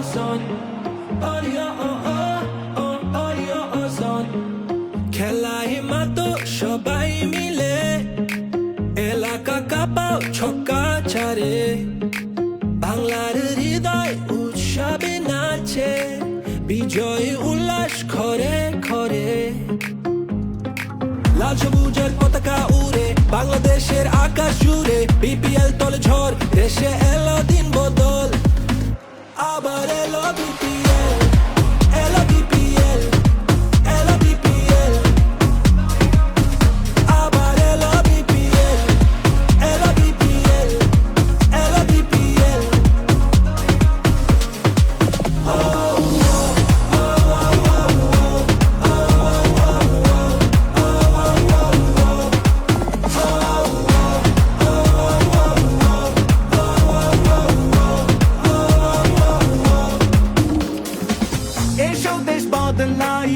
son. Audio son. খেলায় মাতো সবাই মিলে এলাকা কাঁপাও ছক্কা ছাড়ে বাংলার হৃদয় উৎসবে নাচে বিজয় উল্লাস ঘরে ঘরে লাল সবুজের পতাকা উড়ে বাংলাদেশের আকাশ জুড়ে বিপিএল তলে ঝড় দেশে এলো দিন বদল আবার এলো বিপিএল এলো বিপিএল এলো বিপিএল আবার এলো বিপিএল এলো বিপিএল এলো বিপিএল এসো দেশ বদলাই